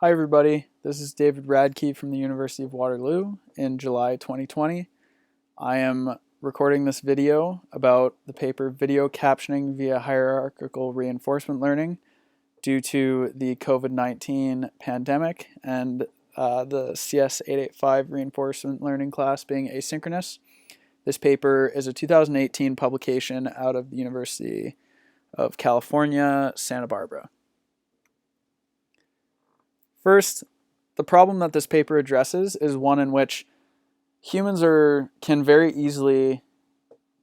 Hi everybody, this is David Radke from the University of Waterloo in July 2020. I am recording this video about the paper Video Captioning via Hierarchical Reinforcement Learning due to the COVID-19 pandemic and the CS885 reinforcement learning class being asynchronous. This paper is a 2018 publication out of the University of California, Santa Barbara. First, the problem that this paper addresses is one in which humans can very easily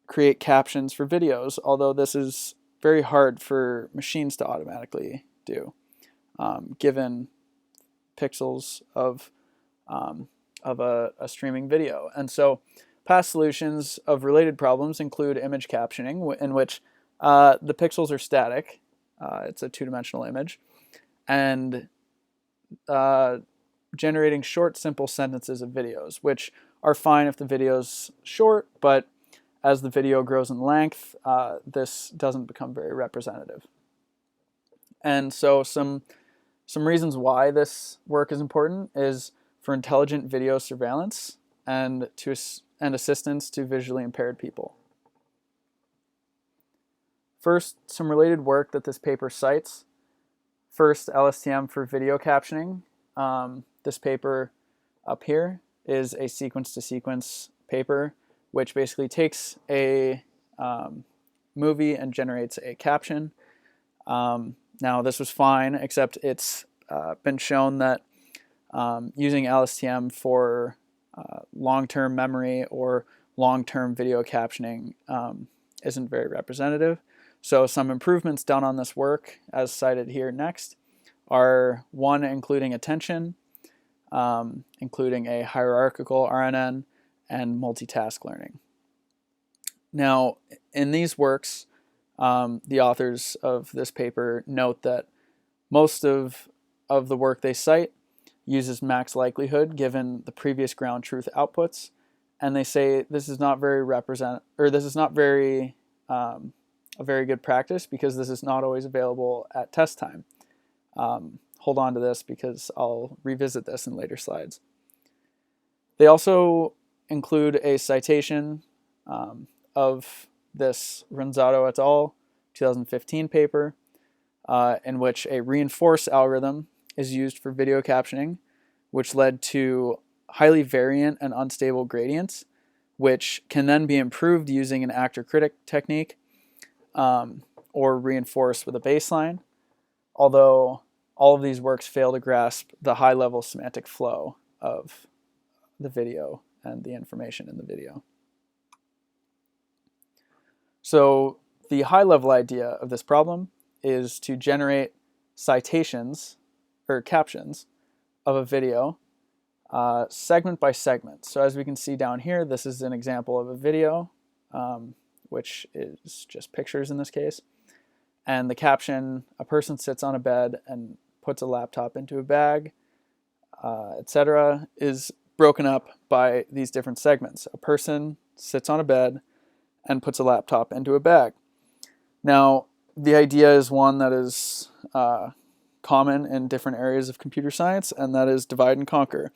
create captions for videos, although this is very hard for machines to automatically do, given pixels of a streaming video. And so past solutions of related problems include image captioning, in which the pixels are static. It's a two-dimensional image. And generating short, simple sentences of videos, which are fine if the video's short, but as the video grows in length, this doesn't become very representative. And so some reasons why this work is important is for intelligent video surveillance and assistance to visually impaired people. First, some related work that this paper cites. First, LSTM for video captioning. This paper up here is a sequence-to-sequence paper, which basically takes a movie and generates a caption. Now, this was fine, except it's been shown that using LSTM for long-term memory or long-term video captioning isn't very representative. So some improvements done on this work, as cited here next, are one, including attention, including a hierarchical RNN, and multitask learning. Now, in these works, the authors of this paper note that most of the work they cite uses max likelihood given the previous ground truth outputs, and they say this is not very a very good practice because this is not always available at test time. Hold on to this because I'll revisit this in later slides. They also include a citation of this Ronzato et al. 2015 paper in which a reinforced algorithm is used for video captioning, which led to highly variant and unstable gradients, which can then be improved using an actor-critic technique or reinforced with a baseline, although all of these works fail to grasp the high-level semantic flow of the video and the information in the video. So the high-level idea of this problem is to generate citations or captions of a video segment by segment. So as we can see down here, this is an example of a video, which is just pictures in this case. And the caption, a person sits on a bed and puts a laptop into a bag, etc., is broken up by these different segments. A person sits on a bed and puts a laptop into a bag. Now, the idea is one that is common in different areas of computer science, and that is divide and conquer.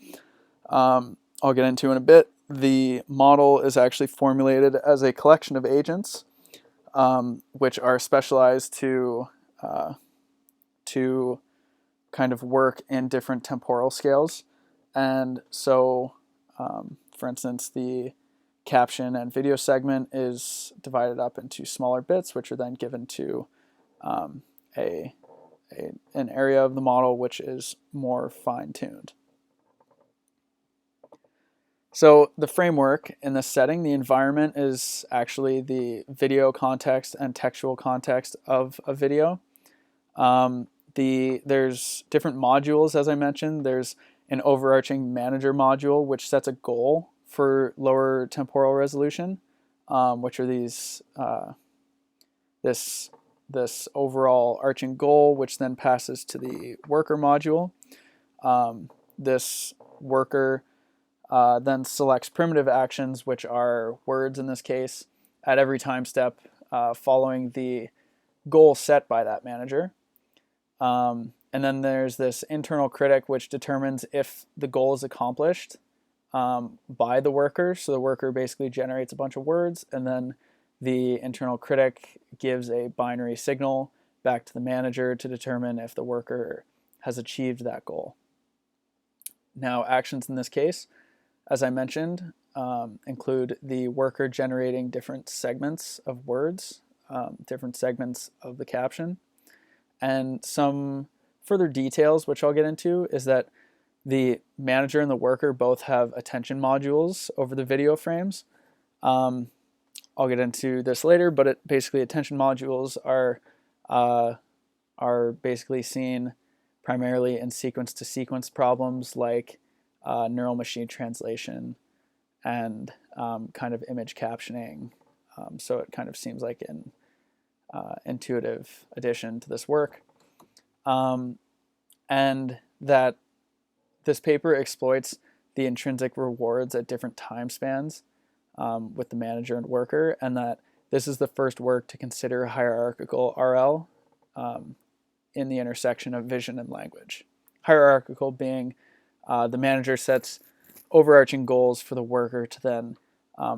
I'll get into in a bit. The model is actually formulated as a collection of agents which are specialized to kind of work in different temporal scales. And so, for instance, the caption and video segment is divided up into smaller bits, which are then given to an area of the model which is more fine-tuned. So the framework in this setting, the environment is actually the video context and textual context of a video. There's different modules, as I mentioned. There's an overarching manager module, which sets a goal for lower temporal resolution, which are these this overall arching goal, which then passes to the worker module. This worker then selects primitive actions, which are words in this case, at every time step following the goal set by that manager. And then there's this internal critic, which determines if the goal is accomplished by the worker. So the worker basically generates a bunch of words, and then the internal critic gives a binary signal back to the manager to determine if the worker has achieved that goal. Now, actions in this case, as I mentioned, include the worker generating different segments of words, different segments of the caption. And some further details, which I'll get into, is that the manager and the worker both have attention modules over the video frames. I'll get into this later, but basically attention modules are basically seen primarily in sequence-to-sequence problems like neural machine translation and kind of image captioning. So it kind of seems like an intuitive addition to this work. And that this paper exploits the intrinsic rewards at different time spans with the manager and worker, and that this is the first work to consider hierarchical RL in the intersection of vision and language. Hierarchical being the manager sets overarching goals for the worker to then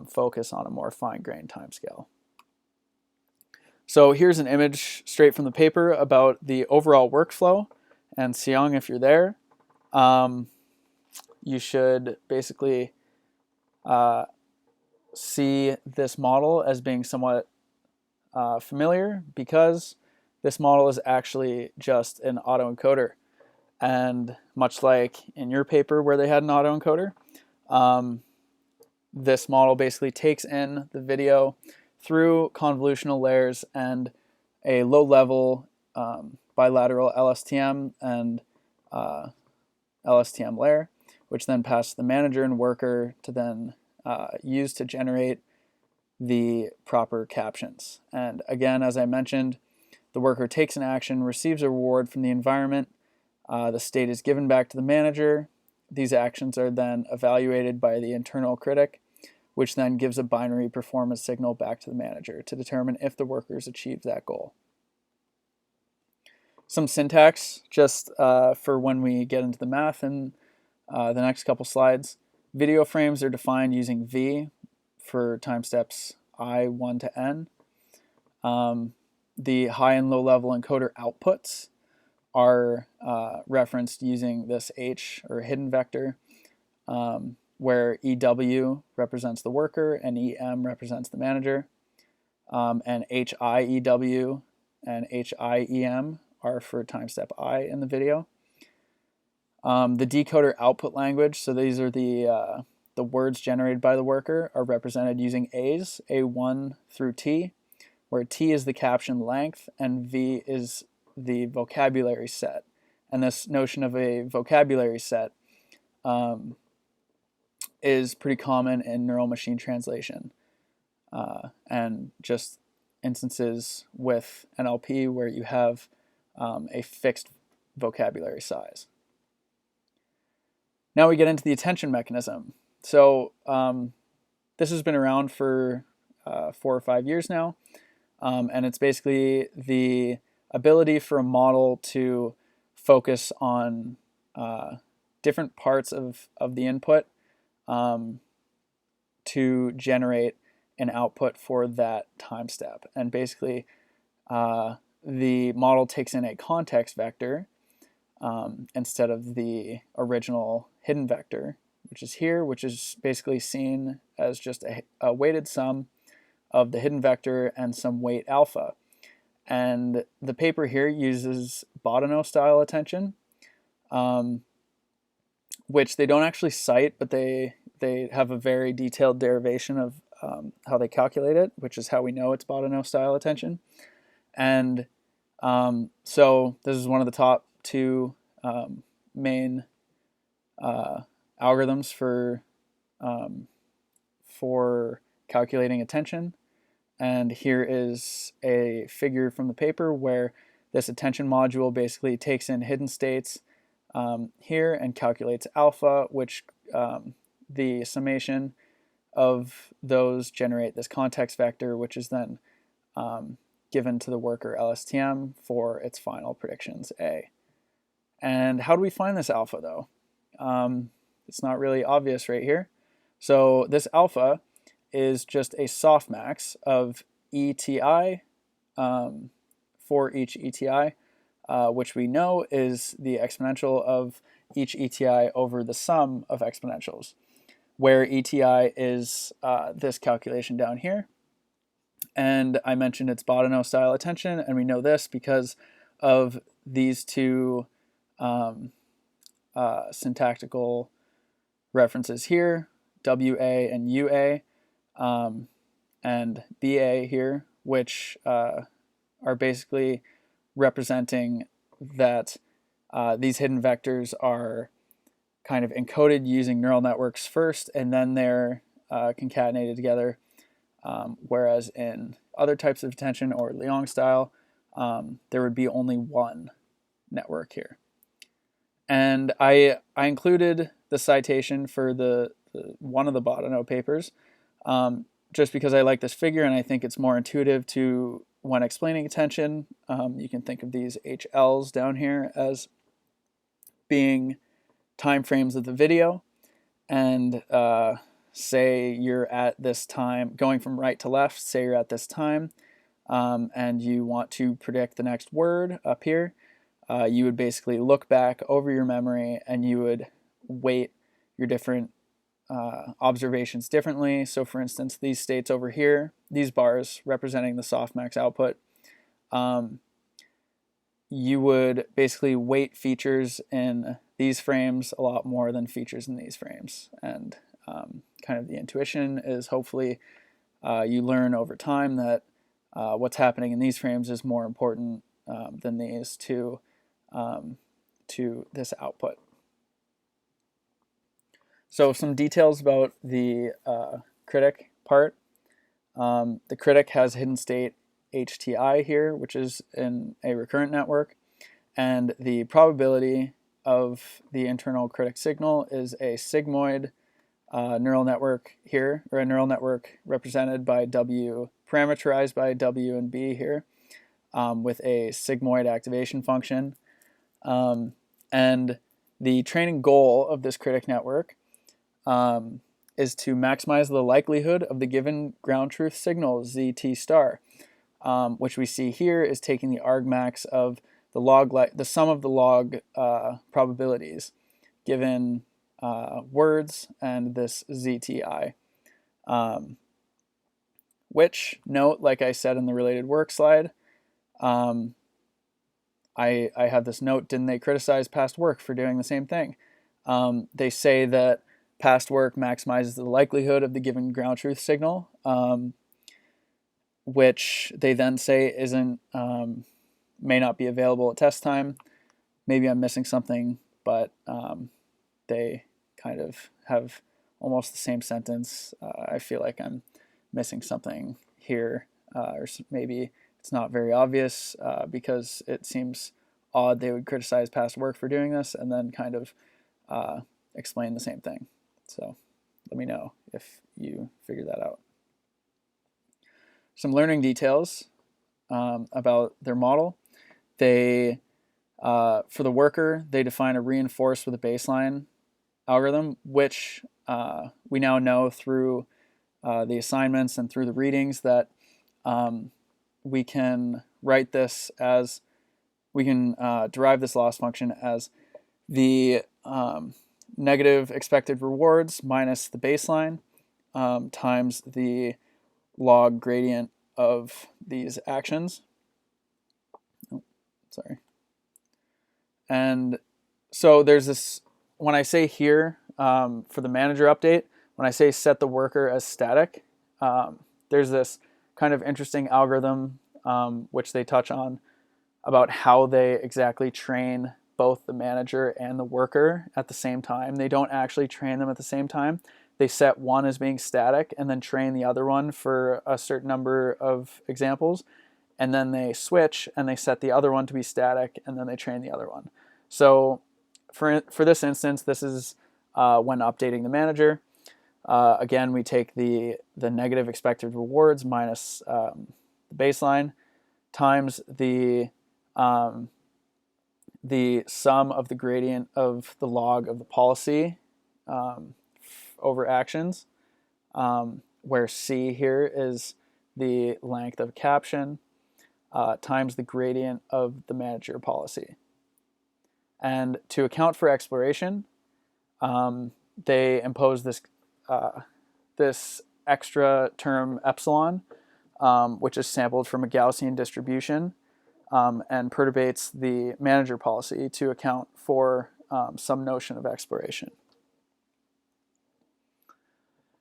focus on a more fine-grained timescale. So here's an image straight from the paper about the overall workflow. And Seong, if you're there, you should basically see this model as being somewhat familiar, because this model is actually just an autoencoder. And much like in your paper where they had an autoencoder, this model basically takes in the video through convolutional layers and a low-level bilateral LSTM and LSTM layer, which then passes the manager and worker to then use to generate the proper captions. And again, as I mentioned, the worker takes an action, receives a reward from the environment, the state is given back to the manager. These actions are then evaluated by the internal critic, which then gives a binary performance signal back to the manager to determine if the workers achieved that goal. Some syntax just for when we get into the math in the next couple slides. Video frames are defined using V for time steps I1 to N. The high and low level encoder outputs are referenced using this H or hidden vector, where EW represents the worker and EM represents the manager, and HIEW and HIEM are for time step I in the video. The decoder output language, so these are the words generated by the worker, are represented using A's, A1 through T, where T is the caption length and V is the vocabulary set. And this notion of a vocabulary set is pretty common in neural machine translation and just instances with NLP where you have a fixed vocabulary size. Now we get into the attention mechanism. So this has been around for 4 or 5 years now, and it's basically the ability for a model to focus on different parts of the input to generate an output for that time step. And basically the model takes in a context vector instead of the original hidden vector, which is here, which is basically seen as just a weighted sum of the hidden vector and some weight alpha. And the paper here uses Boudinot style attention, which they don't actually cite, but they have a very detailed derivation of how they calculate it, which is how we know it's Boudinot style attention. And so this is one of the top 2 main algorithms for calculating attention. And here is a figure from the paper where this attention module basically takes in hidden states here and calculates alpha, which the summation of those generate this context vector, which is then given to the worker LSTM for its final predictions A. And how do we find this alpha though? It's not really obvious right here. So this alpha is just a softmax of ETI for each ETI, which we know is the exponential of each ETI over the sum of exponentials, where ETI is this calculation down here. And I mentioned it's Boudinot style attention, and we know this because of these two syntactical references here, WA and UA, and BA here, which are basically representing that these hidden vectors are kind of encoded using neural networks first, and then they're concatenated together, whereas in other types of attention or Liang style, there would be only one network here. And I included the citation for the one of the Boudinot papers, just because I like this figure and I think it's more intuitive to when explaining attention. You can think of these HLs down here as being time frames of the video, and say you're at this time, going from right to left, say you're at this time, and you want to predict the next word up here. You would basically look back over your memory and you would weight your different observations differently. So for instance, these states over here, these bars representing the softmax output, you would basically weight features in these frames a lot more than features in these frames. And kind of the intuition is hopefully you learn over time that what's happening in these frames is more important than these to this output. So some details about the critic part. The critic has hidden state HTI here, which is in a recurrent network, and the probability of the internal critic signal is a sigmoid neural network here, or a neural network represented by W, parameterized by W and B here, with a sigmoid activation function. And the training goal of this critic network is to maximize the likelihood of the given ground truth signal ZT star, which we see here is taking the argmax of the log, the sum of the log probabilities given words and this ZTI. Which, note, like I said in the related work slide, I have this note, didn't they criticize past work for doing the same thing? They say that past work maximizes the likelihood of the given ground truth signal, which they then say isn't, may not be available at test time. Maybe I'm missing something, but they kind of have almost the same sentence. I feel like I'm missing something here, or maybe it's not very obvious because it seems odd they would criticize past work for doing this and then kind of explain the same thing. So let me know if you figure that out. Some learning details about their model. They, for the worker, they define a reinforce with a baseline algorithm, which we now know through the assignments and through the readings that we can write this as, we can derive this loss function as the negative expected rewards minus the baseline times the log gradient of these actions. Oh, sorry. And so there's this, when I say here for the manager update, when I say set the worker as static, there's this kind of interesting algorithm which they touch on about how they exactly train both the manager and the worker at the same time. They don't actually train them at the same time. They set one as being static and then train the other one for a certain number of examples. And then they switch and they set the other one to be static and then they train the other one. So for this instance, this is when updating the manager. Again, we take the negative expected rewards minus the baseline times the the sum of the gradient of the log of the policy over actions, where C here is the length of caption times the gradient of the manager policy. And to account for exploration, they impose this this extra term epsilon, which is sampled from a Gaussian distribution, and perturbates the manager policy to account for some notion of exploration.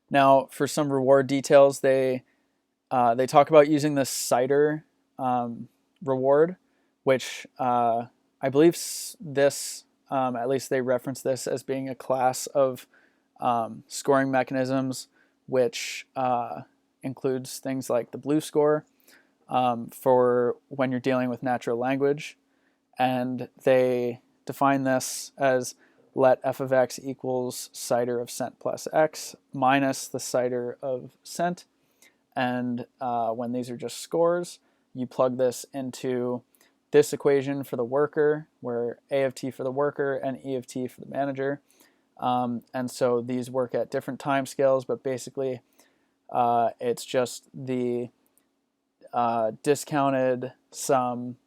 Now, for some reward details, they talk about using the CIDR reward, which I believe this, at least they reference this as being a class of scoring mechanisms, which includes things like the blue score for when you're dealing with natural language. And they define this as let f of x equals CIDR of cent plus x minus the CIDR of cent. And when these are just scores, you plug this into this equation for the worker, where A of t for the worker and E of t for the manager. And so these work at different time scales, but basically it's just the discounted sum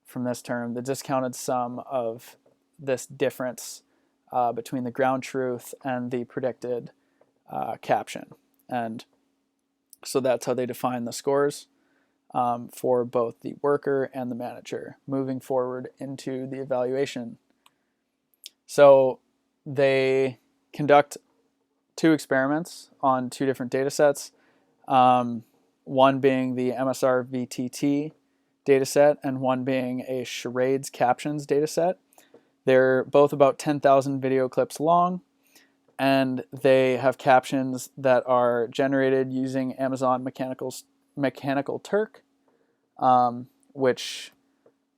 from this term, the discounted sum of this difference between the ground truth and the predicted caption. And so that's how they define the scores for both the worker and the manager moving forward into the evaluation. So they conduct 2 experiments on 2 different data sets, one being the MSR VTT data set and one being a charades captions data set. They're both about 10,000 video clips long, and they have captions that are generated using Amazon Mechanical Turk, which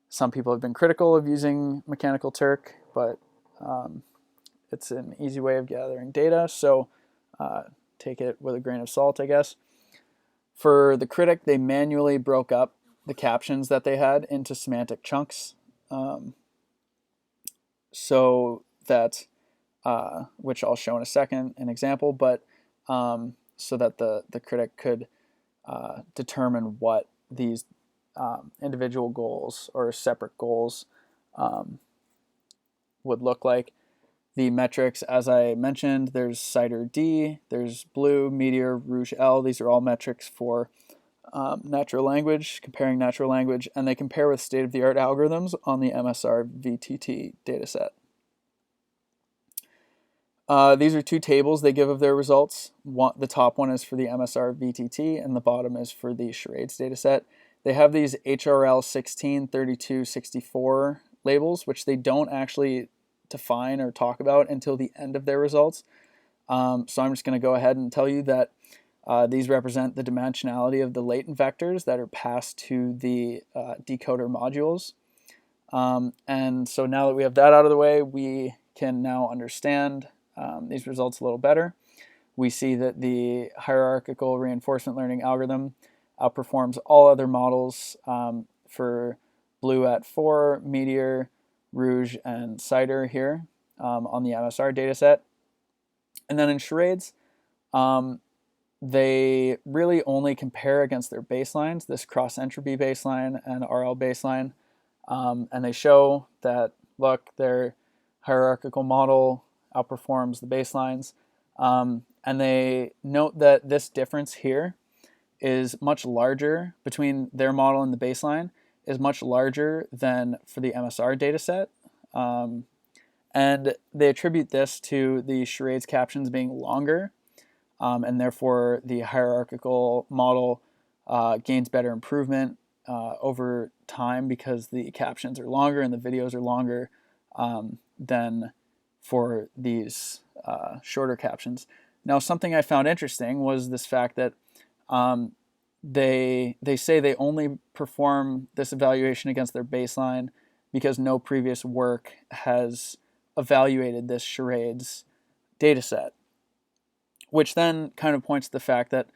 some people have been critical of using Mechanical Turk, but it's an easy way of gathering data, so take it with a grain of salt, I guess. For the critic, they manually broke up the captions that they had into semantic chunks, so that, which I'll show in a second, an example, but so that the critic could determine what these individual goals or separate goals would look like. The metrics, as I mentioned, there's CIDR D, there's Blue, Meteor, Rouge L. These are all metrics for natural language, comparing natural language, and they compare with state-of-the-art algorithms on the MSR VTT dataset. These are 2 tables they give of their results. The top one is for the MSR VTT, and the bottom is for the charades dataset. They have these HRL 16, 32, 64 labels, which they don't actually define or talk about until the end of their results. So I'm just going to go ahead and tell you that these represent the dimensionality of the latent vectors that are passed to the decoder modules. And so now that we have that out of the way, we can now understand these results a little better. We see that the hierarchical reinforcement learning algorithm outperforms all other models for Blue at 4, Meteor, Rouge, and CIDR here on the MSR dataset. And then in charades, they really only compare against their baselines, this cross-entropy baseline and RL baseline, and they show that, look, their hierarchical model outperforms the baselines, and they note that this difference here is much larger between their model and the baseline, is much larger than for the MSR dataset, and they attribute this to the charades captions being longer, and therefore the hierarchical model gains better improvement over time because the captions are longer and the videos are longer than for these shorter captions. Now, something I found interesting was this fact that they say they only perform this evaluation against their baseline because no previous work has evaluated this charades dataset, which then kind of points to the fact that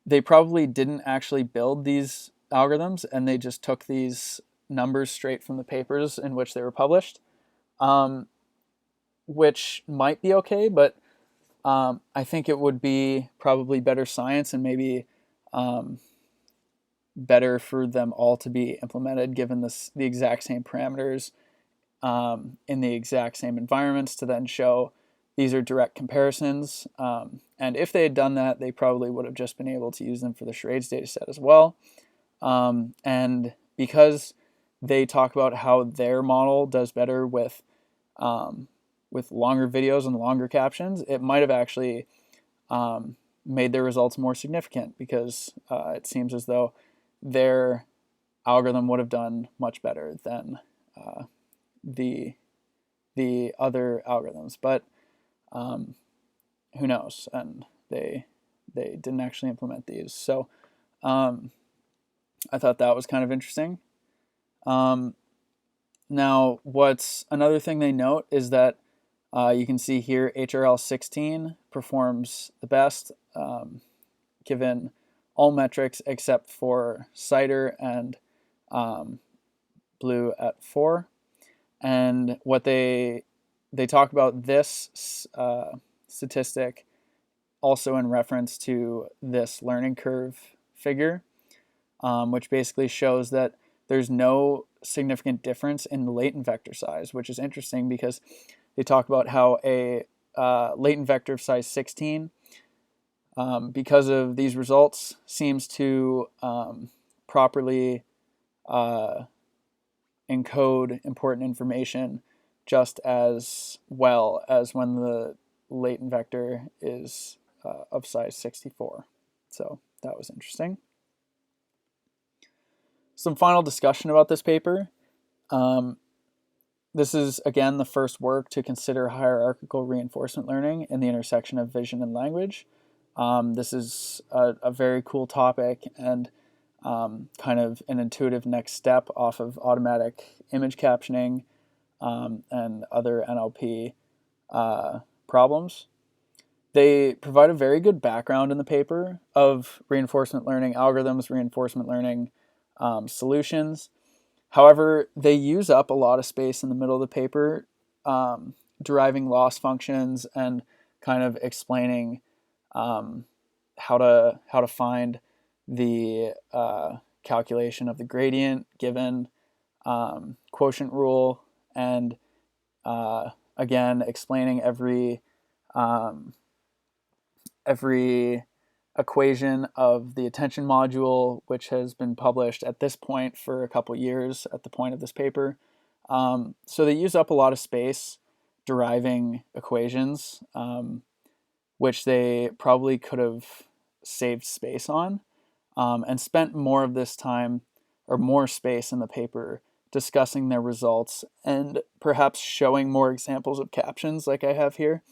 they probably didn't actually build these algorithms and they just took these numbers straight from the papers in which they were published, which might be okay, but I think it would be probably better science and maybe better for them all to be implemented given the exact same parameters in the exact same environments to then show these are direct comparisons. And if they had done that, they probably would have just been able to use them for the charades data set as well. And because they talk about how their model does better with longer videos and longer captions, it might have actually made their results more significant because it seems as though their algorithm would have done much better than the other algorithms. But who knows? And they didn't actually implement these. So I thought that was kind of interesting. Now, what's another thing they note is that you can see here HRL16 performs the best given all metrics except for CIDR and blue at 4. And what they talk about this statistic also in reference to this learning curve figure, which basically shows that there's no significant difference in the latent vector size, which is interesting because they talk about how a latent vector of size 16, because of these results, seems to properly encode important information just as well as when the latent vector is of size 64. So that was interesting. Some final discussion about this paper. This is, again, the first work to consider hierarchical reinforcement learning in the intersection of vision and language. This is a very cool topic and kind of an intuitive next step off of automatic image captioning and other NLP problems. They provide a very good background in the paper of reinforcement learning algorithms, reinforcement learning solutions. However, they use up a lot of space in the middle of the paper, deriving loss functions and kind of explaining how to find the calculation of the gradient given quotient rule, and again explaining every equation of the attention module, which has been published at this point for a couple years at the point of this paper. So they use up a lot of space deriving equations, which they probably could have saved space on, and spent more of this time or more space in the paper discussing their results and perhaps showing more examples of captions like I have here.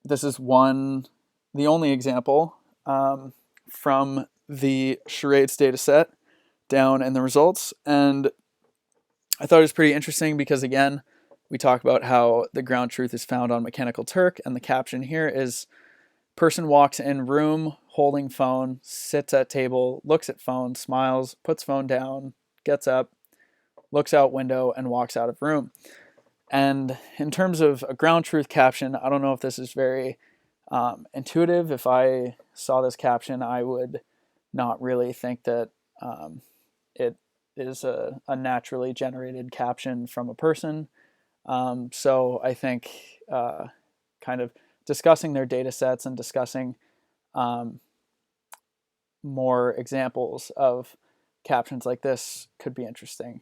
This is the only example from the charades data set down in the results. And I thought it was pretty interesting because, again, we talk about how the ground truth is found on Mechanical Turk, and the caption here is person walks in room, holding phone, sits at table, looks at phone, smiles, puts phone down, gets up, looks out window, and walks out of room. And in terms of a ground truth caption, I don't know if this is very intuitive. If I saw this caption, I would not really think that it is a naturally generated caption from a person. So I think kind of discussing their data sets and discussing more examples of captions like this could be interesting,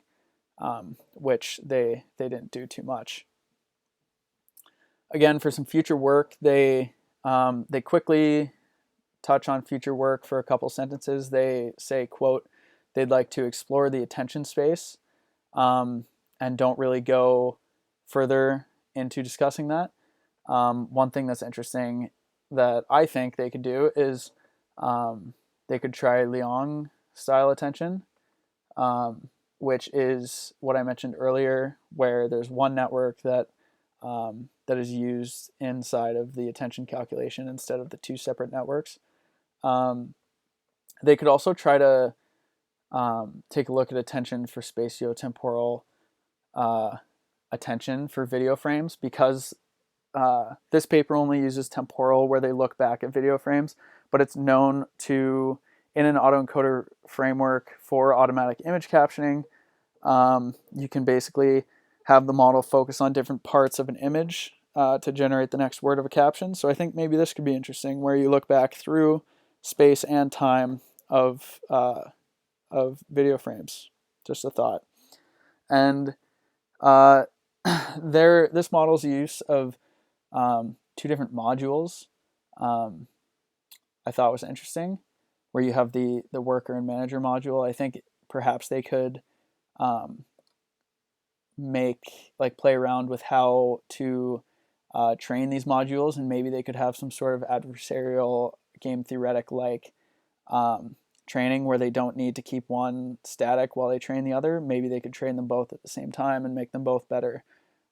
which they didn't do too much. Again, for some future work, they quickly touch on future work for a couple sentences. They say, quote, they'd like to explore the attention space and don't really go further into discussing that. One thing that's interesting that I think they could do is they could try Liang style attention, which is what I mentioned earlier, where there's one network that is used inside of the attention calculation instead of the two separate networks. They could also try to take a look at attention for spatiotemporal attention for video frames, because this paper only uses temporal where they look back at video frames, but it's known to, in an autoencoder framework for automatic image captioning, you can basically have the model focus on different parts of an image to generate the next word of a caption. So I think maybe this could be interesting, where you look back through space and time of video frames. Just a thought. And this model's use of two different modules I thought was interesting, where you have the worker and manager module. I think perhaps they could play around with how to train these modules, and maybe they could have some sort of adversarial game theoretic training where they don't need to keep one static while they train the other. Maybe they could train them both at the same time and make them both better.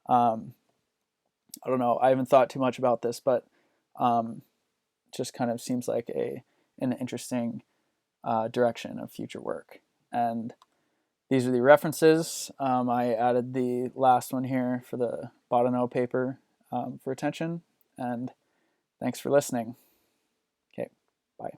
I don't know. I haven't thought too much about this, but just kind of seems like an interesting direction of future work. And these are the references. I added the last one here for the Bottineau paper for attention. And thanks for listening. Okay, bye.